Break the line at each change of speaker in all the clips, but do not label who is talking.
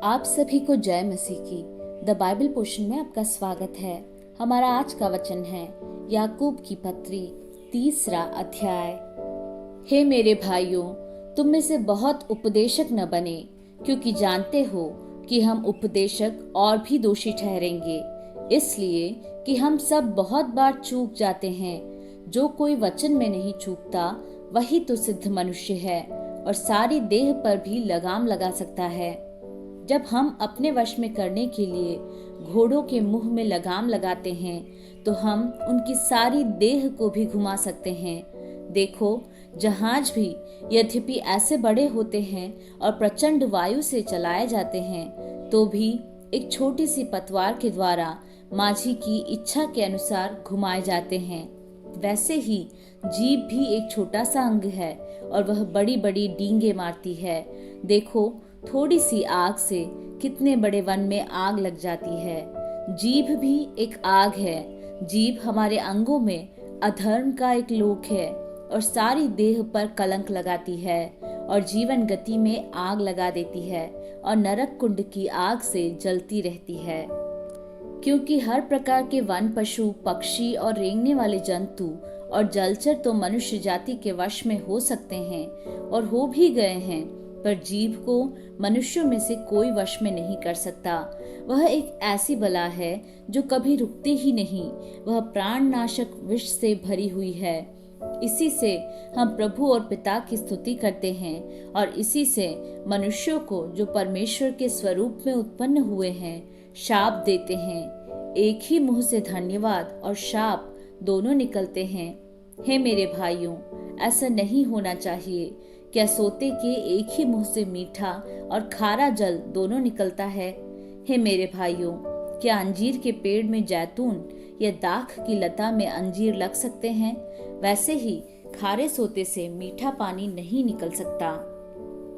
आप सभी को जय मसीह की। द बाइबल पोर्शन में आपका स्वागत है। हमारा आज का वचन है याकूब की पत्री 3 अध्याय। हे मेरे भाइयों, तुम में से बहुत उपदेशक न बने, क्योंकि जानते हो कि हम उपदेशक और भी दोषी ठहरेंगे, इसलिए कि हम सब बहुत बार चूक जाते हैं। जो कोई वचन में नहीं चूकता वही तो सिद्ध मनुष्य है और सारी देह पर भी लगाम लगा सकता है। जब हम अपने वश में करने के लिए घोड़ों के मुंह में लगाम लगाते हैं तो हम उनकी सारी देह को भी घुमा सकते हैं। देखो, जहाज भी यद्यपि ऐसे बड़े होते हैं और प्रचंड वायु से चलाए जाते हैं तो भी एक छोटी सी पतवार के द्वारा माझी की इच्छा के अनुसार घुमाए जाते हैं। वैसे ही जीभ भी एक छोटा सा अंग है और वह बड़ी बड़ी डींगे मारती है। देखो, थोड़ी सी आग से कितने बड़े वन में आग लग जाती है। जीभ भी एक आग है। जीभ हमारे अंगों में अधर्म का एक लोक है और सारी देह पर कलंक लगाती है और जीवन गति में आग लगा देती है और नरक कुंड की आग से जलती रहती है। क्योंकि हर प्रकार के वन पशु, पक्षी और रेंगने वाले जंतु और जलचर तो मनुष्य जाति के वश में हो सकते हैं और हो भी गए हैं, पर जीभ को मनुष्यों में से कोई वश में नहीं कर सकता। वह एक ऐसी बला है जो कभी रुकती ही नहीं। वह प्राण नाशक विष से भरी हुई है। इसी से हम प्रभु और पिता की स्तुति करते हैं और इसी से मनुष्यों को जो परमेश्वर के स्वरूप में उत्पन्न हुए हैं शाप देते हैं। एक ही मुंह से धन्यवाद और शाप दोनों निकलते हैं। हे मेरे भाइयों, ऐसा नहीं होना चाहिए। क्या सोते के एक ही मुंह से मीठा और खारा जल दोनों निकलता है? हे मेरे भाइयों, क्या अंजीर के पेड़ में जैतून या दाख की लता में अंजीर लग सकते हैं? वैसे ही खारे सोते से मीठा पानी नहीं निकल सकता।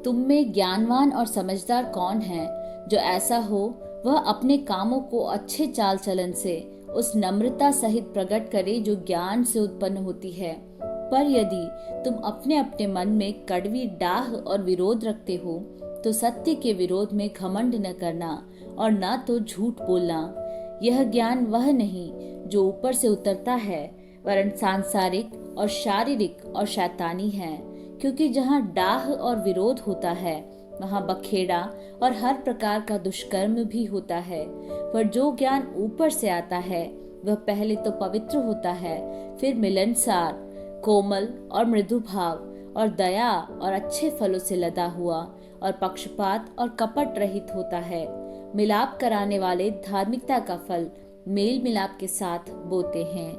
तुम में ज्ञानवान और समझदार कौन है जो ऐसा हो वह अपने कामों को अच्छे चाल चलन से उस नम्रता सहित प्रकट करे जो ज्ञान से उत्पन्न होती है। पर यदि तुम अपने अपने मन में कड़वी डाह और विरोध रखते हो तो सत्य के विरोध में घमंड न करना और न तो झूठ बोलना। यह ज्ञान वह नहीं जो ऊपर से उतरता है, वरन सांसारिक और शारीरिक और शैतानी है। क्योंकि जहाँ डाह और विरोध होता है वहाँ बखेड़ा और हर प्रकार का दुष्कर्म भी होता है। पर जो ज्ञान ऊपर से आता है वह पहले तो पवित्र होता है, फिर मिलनसार, कोमल और मृदु भाव और दया और अच्छे फलों से लदा हुआ और पक्षपात और कपट रहित होता है। मिलाप कराने वाले धार्मिकता का फल मेल मिलाप के साथ बोते हैं।